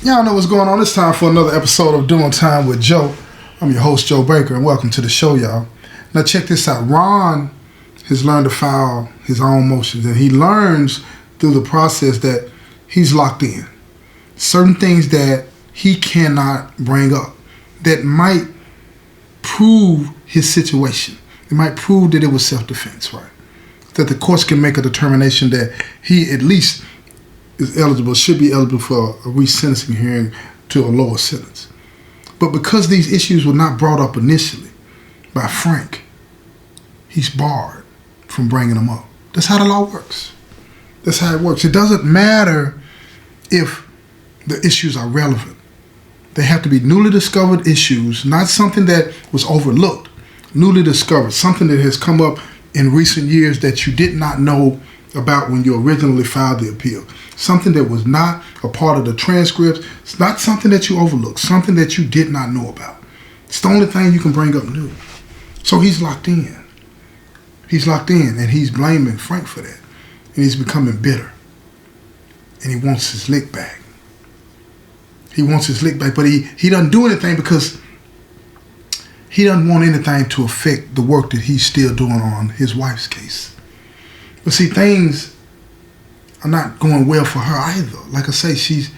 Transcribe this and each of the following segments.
Y'all know what's going on. It's time for another episode of Doing Time with Joe. I'm your host, Joe Baker, and welcome to the show, y'all. Now check this out. Ron has learned to file his own motions, and he learns through the process that he's locked in. Certain things that he cannot bring up that might prove his situation. It might prove that it was self-defense, right? That the courts can make a determination that he at least is eligible, should be eligible for a resentencing hearing to a lower sentence. But because these issues were not brought up initially by Frank, he's barred from bringing them up. That's how the law works. That's how it works. It doesn't matter if the issues are relevant. They have to be newly discovered issues, not something that was overlooked. Newly discovered, something that has come up in recent years that you did not know about when you originally filed the appeal. Something that was not a part of the transcripts. It's not something that you overlooked, something that you did not know about. It's the only thing you can bring up new. So he's locked in. He's locked in, and he's blaming Frank for that. And he's becoming bitter. And he wants his lick back. He wants his lick back, but he doesn't do anything because he doesn't want anything to affect the work that he's still doing on his wife's case. But see, things are not going well for her either. Like I say, she's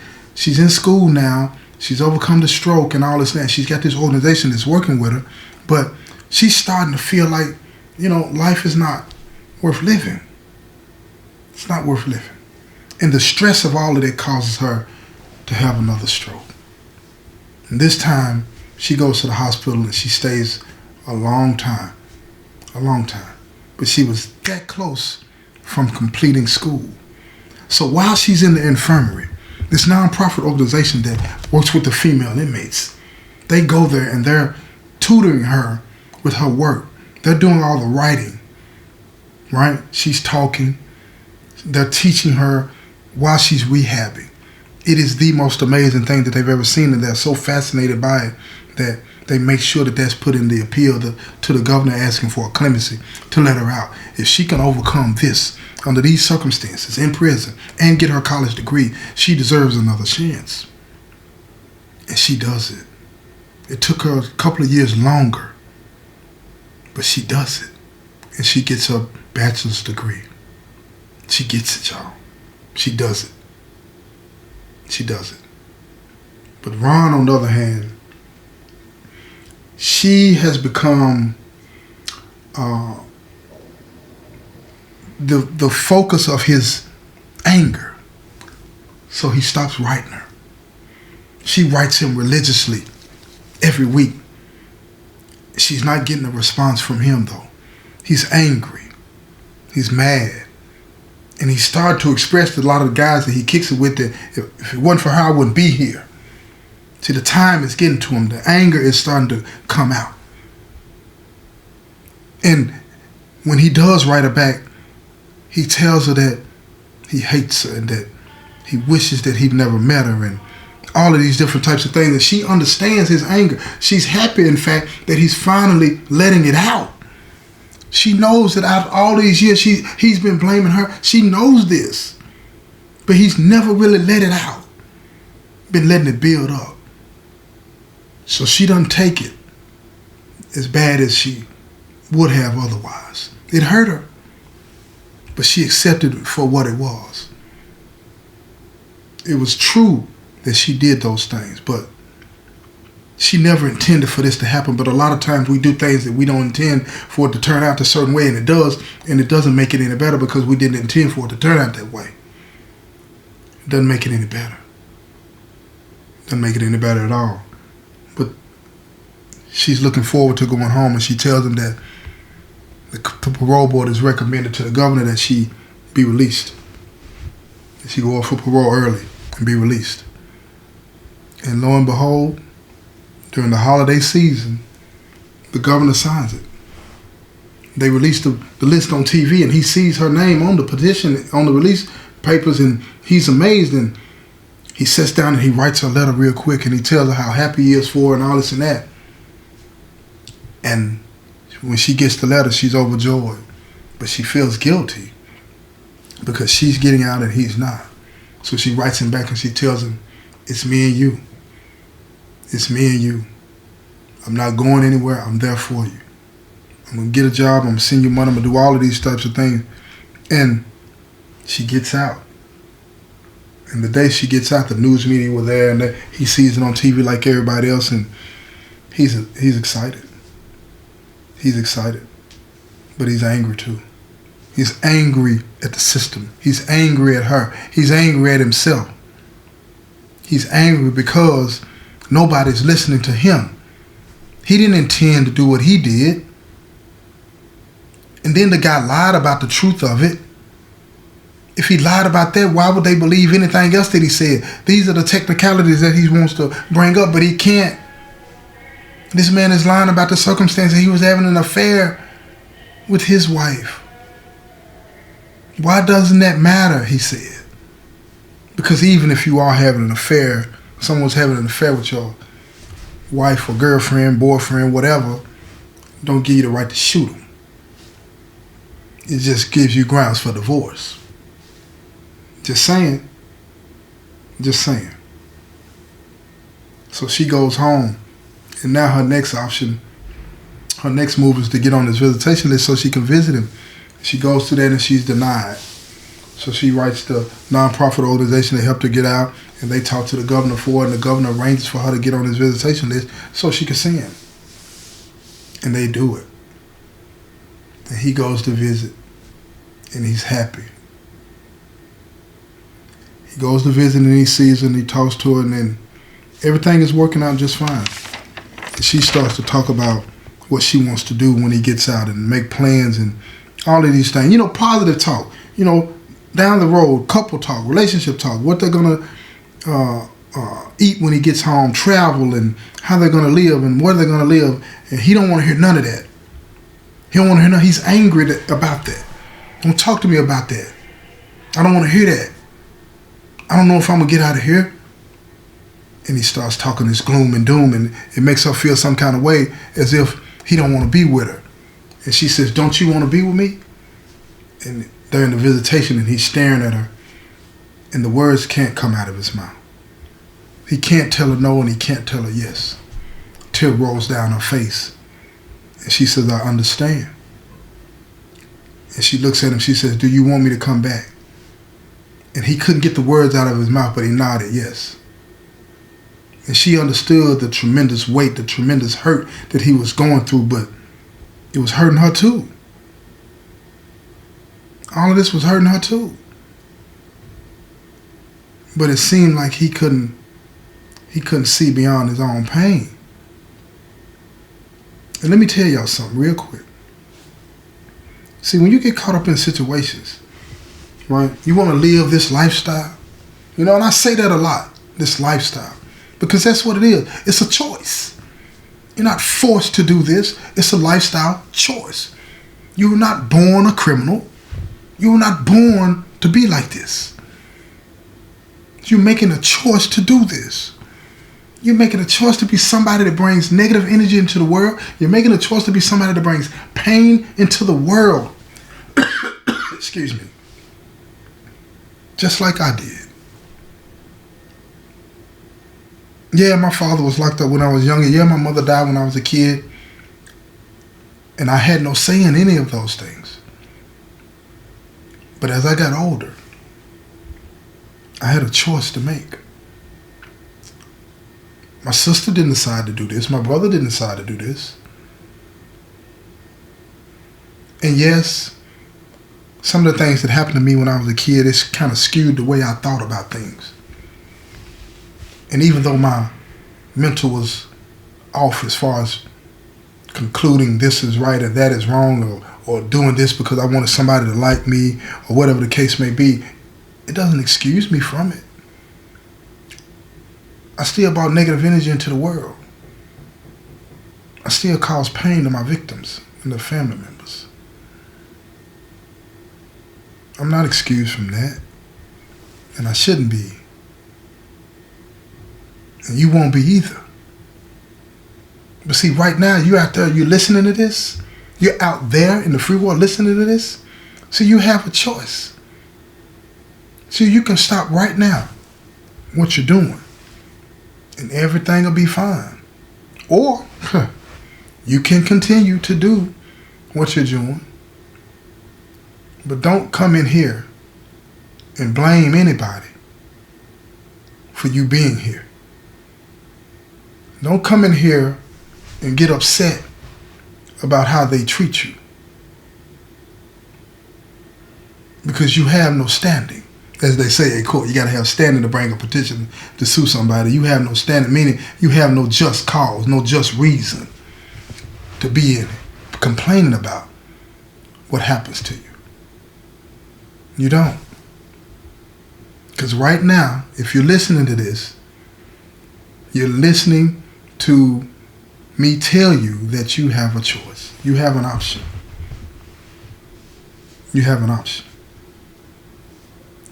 in school now. She's overcome the stroke and all this and that. She's got this organization that's working with her. But she's starting to feel like, life is not worth living. It's not worth living. And the stress of all of it causes her to have another stroke. And this time, she goes to the hospital and she stays a long time. But she was that close from completing school. So while she's in the infirmary, this nonprofit organization that works with the female inmates, they go there and they're tutoring her with her work. They're doing all the writing, right? She's talking. They're teaching her while she's rehabbing. It is the most amazing thing that they've ever seen, and they're so fascinated by it that they make sure that that's put in the appeal to the governor asking for a clemency to let her out. If she can overcome this under these circumstances in prison and get her college degree, she deserves another chance. And she does it. It took her a couple of years longer, but she does it. And she gets her bachelor's degree. She gets it, y'all. She does it. She does it. But Ron, on the other hand, she has become the focus of his anger. So he stops writing her. She writes him religiously every week. She's not getting a response from him, though. He's angry. He's mad. And he started to express to a lot of the guys that he kicks it with that if it wasn't for her, I wouldn't be here. See, the time is getting to him. The anger is starting to come out. And when he does write her back, he tells her that he hates her and that he wishes that he'd never met her and all of these different types of things. And she understands his anger. She's happy, in fact, that he's finally letting it out. She knows that out of all these years, he's been blaming her. She knows this. But he's never really let it out. Been letting it build up. So she doesn't take it as bad as she would have otherwise. It hurt her. But she accepted it for what it was. It was true that she did those things, but she never intended for this to happen. But a lot of times we do things that we don't intend for it to turn out a certain way, and it does, and it doesn't make it any better because we didn't intend for it to turn out that way. It doesn't make it any better. It doesn't make it any better at all. But she's looking forward to going home, and she tells him that the parole board has recommended to the governor that she be released. That she go off for parole early and be released. And lo and behold, during the holiday season, the governor signs it. They released the list on TV, and he sees her name on the petition, on the release papers, and he's amazed, and he sits down and he writes her a letter real quick, and he tells her how happy he is for her and all this and that. And when she gets the letter, she's overjoyed, but she feels guilty because she's getting out and he's not. So she writes him back and she tells him It's me and you. It's me and you. I'm not going anywhere. I'm there for you. I'm going to get a job. I'm going to send you money. I'm going to do all of these types of things. And she gets out. And the day she gets out, the news media was there, and he sees it on TV like everybody else, and he's excited. He's excited. But he's angry too. He's angry at the system. He's angry at her. He's angry at himself. He's angry because nobody's listening to him. He didn't intend to do what he did. And then the guy lied about the truth of it. If he lied about that, why would they believe anything else that he said? These are the technicalities that he wants to bring up, but he can't. This man is lying about the circumstance that he was having an affair with his wife. Why doesn't that matter, he said? Because even if you are having an affair, someone's having an affair with your wife or girlfriend, boyfriend, whatever, don't give you the right to shoot them. It just gives you grounds for divorce. Just saying. Just saying. So she goes home, and now her next option, her next move is to get on this visitation list so she can visit him. She goes to that and she's denied. So she writes the nonprofit organization that helped her get out, and they talk to the governor for it, and the governor arranges for her to get on his visitation list so she can see him. And they do it. And he goes to visit, and he's happy. He goes to visit and he sees her and he talks to her, and then everything is working out just fine. And she starts to talk about what she wants to do when he gets out and make plans and all of these things. You know, positive talk. You know, down the road, couple talk, relationship talk, what they're going to eat when he gets home, travel, and how they're going to live and where they're going to live. And he don't want to hear none of that. He don't want to hear none. He's angry about that. Don't talk to me about that. I don't want to hear that. I don't know if I'm going to get out of here. And he starts talking this gloom and doom, and it makes her feel some kind of way as if he don't want to be with her. And she says, don't you want to be with me? And they're in the visitation, and he's staring at her, and the words can't come out of his mouth. He can't tell her no, and he can't tell her yes. Tear rolls down her face, and she says, I understand. And she looks at him, she says, do you want me to come back? And he couldn't get the words out of his mouth, but he nodded yes. And she understood the tremendous weight, the tremendous hurt that he was going through, but it was hurting her too. All of this was hurting her too. But it seemed like he couldn't see beyond his own pain. And let me tell y'all something real quick. See, when you get caught up in situations, right, you want to live this lifestyle, you know, and I say that a lot, this lifestyle, because that's what it is. It's a choice. You're not forced to do this. It's a lifestyle choice. You were not born a criminal. You were not born to be like this. You're making a choice to do this. You're making a choice to be somebody that brings negative energy into the world. You're making a choice to be somebody that brings pain into the world. Excuse me. Just like I did. Yeah, my father was locked up when I was younger. Yeah, my mother died when I was a kid. And I had no say in any of those things. But as I got older, I had a choice to make. My sister didn't decide to do this. My brother didn't decide to do this. And yes, some of the things that happened to me when I was a kid, it's kind of skewed the way I thought about things. And even though my mental was off as far as concluding this is right and that is wrong, or doing this because I wanted somebody to like me, or whatever the case may be, it doesn't excuse me from it. I still brought negative energy into the world. I still cause pain to my victims and their family members. I'm not excused from that, and I shouldn't be. And you won't be either. But see, right now, you're out there, you're listening to this. You're out there in the free world listening to this. So you have a choice. So you can stop right now what you're doing. and everything will be fine. Or you can continue to do what you're doing, but don't come in here and blame anybody for you being here. Don't come in here and get upset about how they treat you, because you have no standing. As they say in court, you got to have standing to bring a petition to sue somebody. You have no standing, meaning you have no just cause, no just reason to be in it, complaining about what happens to you. You don't. Because right now, if you're listening to this, you're listening to me tell you that you have a choice. You have an option. You have an option.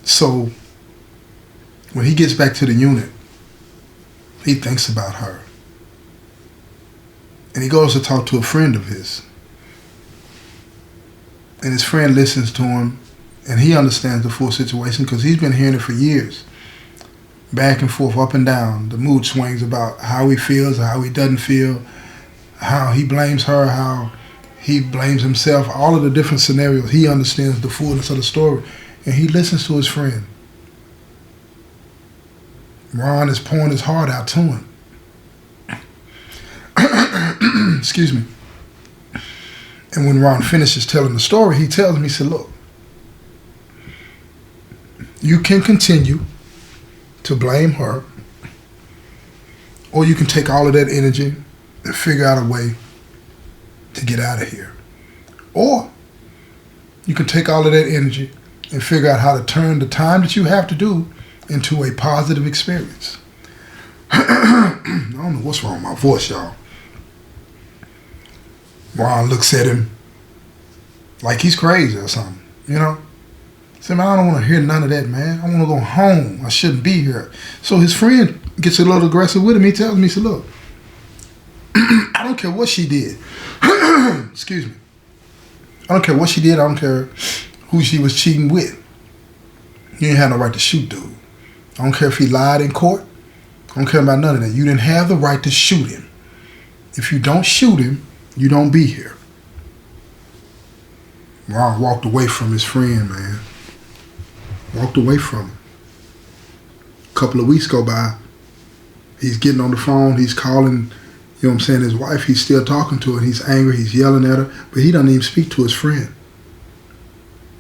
So when he gets back to the unit, he thinks about her. And he goes to talk to a friend of his. And his friend listens to him, and he understands the full situation because he's been hearing it for years. Back and forth, up and down, the mood swings about how he feels, how he doesn't feel, how he blames her, how he blames himself, all of the different scenarios. He understands the fullness of the story, and he listens to his friend. Ron is pouring his heart out to him. Excuse me. And when Ron finishes telling the story, he tells me, he said, look, you can continue to blame her, or you can take all of that energy and figure out a way to get out of here. Or you can take all of that energy and figure out how to turn the time that you have to do into a positive experience. I don't know what's wrong with my voice, y'all. Ron looks at him like he's crazy or something, you know? Say, man, I don't want to hear none of that, man. I want to go home. I shouldn't be here. So his friend gets a little aggressive with him. He tells me, he said, look, I don't care what she did. Excuse me. I don't care what she did. I don't care who she was cheating with. You ain't have no right to shoot dude. I don't care if he lied in court. I don't care about none of that. You didn't have the right to shoot him. If you don't shoot him, you don't be here. Ron walked away from his friend, man. Walked away from him. A couple of weeks go by. He's getting on the phone. He's calling, you know what I'm saying, his wife. He's still talking to her. He's angry. He's yelling at her. But he doesn't even speak to his friend.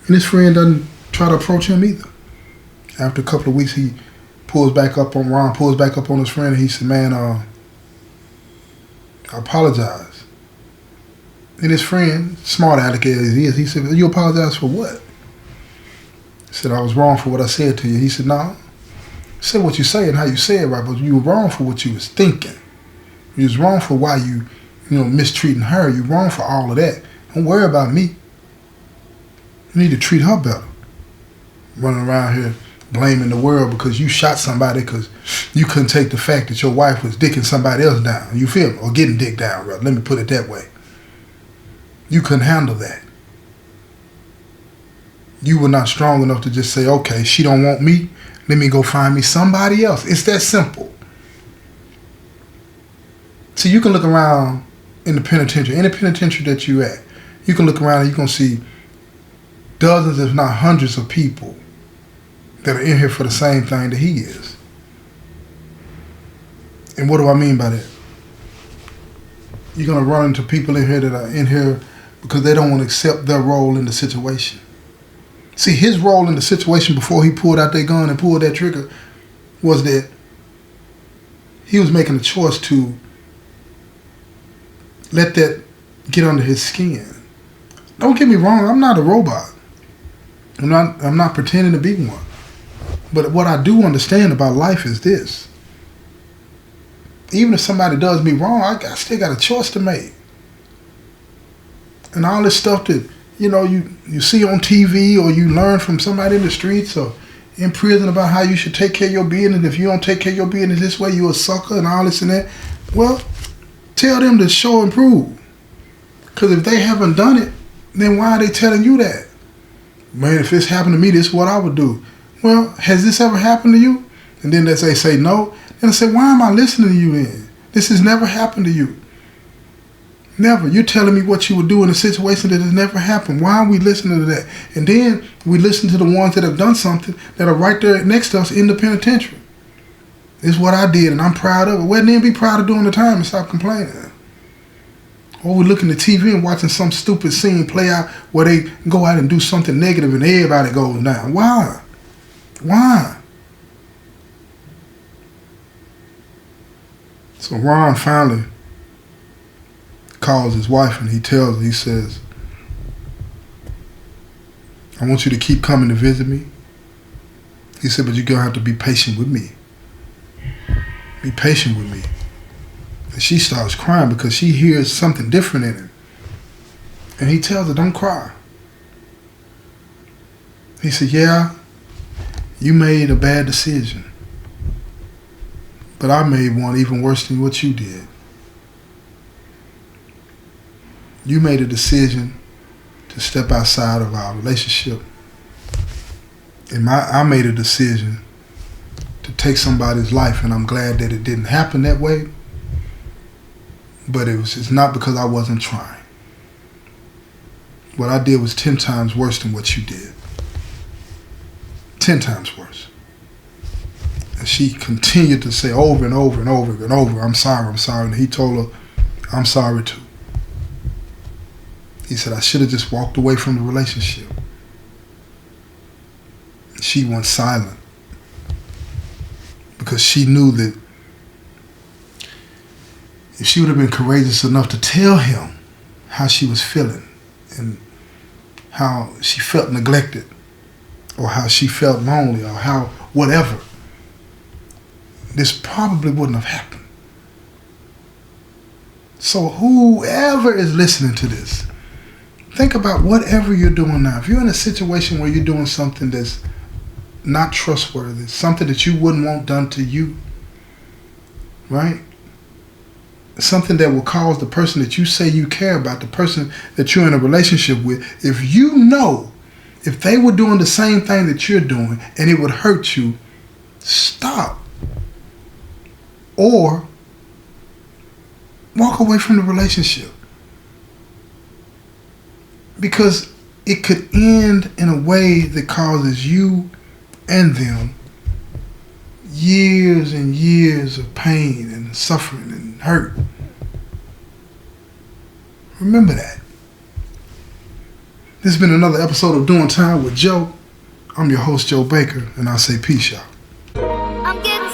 And his friend doesn't try to approach him either. After a couple of weeks, he pulls back up on Ron, pulls back up on his friend, and he said, man, I apologize. And his friend, smart aleck as he is, he said, you apologize for what? He said, I was wrong for what I said to you. He said, no. I said what you say and how you say it right, but you were wrong for what you was thinking. You was wrong for why you mistreating her. You wrong for all of that. Don't worry about me. You need to treat her better. Running around here blaming the world because you shot somebody because you couldn't take the fact that your wife was dicking somebody else down. You feel me? Or getting dicked down, rather. Let me put it that way. You couldn't handle that. You were not strong enough to just say, okay, she don't want me. Let me go find me somebody else. It's that simple. So you can look around in the penitentiary, any penitentiary that you at, you can look around and you're going to see dozens, if not hundreds of people that are in here for the same thing that he is. And what do I mean by that? You're going to run into people in here that are in here because they don't want to accept their role in the situation. See, his role in the situation before he pulled out that gun and pulled that trigger was that he was making a choice to let that get under his skin. Don't get me wrong, I'm not a robot. I'm not pretending to be one. But what I do understand about life is this. Even if somebody does me wrong, I still got a choice to make. And all this stuff that, you see on TV or you learn from somebody in the streets or in prison about how you should take care of your business. If you don't take care of your business this way, you're a sucker and all this and that. Well, tell them to show and prove. Because if they haven't done it, then why are they telling you that? Man, if this happened to me, this is what I would do. Well, has this ever happened to you? And then they say no. And I said, why am I listening to you then? This has never happened to you. Never. You're telling me what you would do in a situation that has never happened. Why are we listening to that? And then we listen to the ones that have done something that are right there next to us in the penitentiary. It's what I did, and I'm proud of it. Well, then be proud of doing the time and stop complaining. Or we're looking at TV and watching some stupid scene play out where they go out and do something negative and everybody goes down. Why? Why? So Ron finally calls his wife and he tells her, he says, I want you to keep coming to visit me. He said, but you're going to have to be patient with me. Be patient with me. And she starts crying because she hears something different in him. And he tells her, don't cry. He said, yeah, you made a bad decision. But I made one even worse than what you did. You made a decision to step outside of our relationship. And I made a decision to take somebody's life, and I'm glad that it didn't happen that way. But it's not because I wasn't trying. What I did was 10 times worse than what you did. 10 times worse. And she continued to say over and over and over and over, I'm sorry, I'm sorry. And he told her, I'm sorry too. He said, I should have just walked away from the relationship. She went silent because she knew that if she would have been courageous enough to tell him how she was feeling and how she felt neglected or how she felt lonely or how whatever, this probably wouldn't have happened. So whoever is listening to this, think about whatever you're doing now. If you're in a situation where you're doing something that's not trustworthy, something that you wouldn't want done to you, right? Something that will cause the person that you say you care about, the person that you're in a relationship with, if you know, if they were doing the same thing that you're doing and it would hurt you, stop. Or walk away from the relationship. Because it could end in a way that causes you and them years and years of pain and suffering and hurt. Remember that. This has been another episode of Doing Time with Joe. I'm your host, Joe Baker, and I say peace, y'all. I'm getting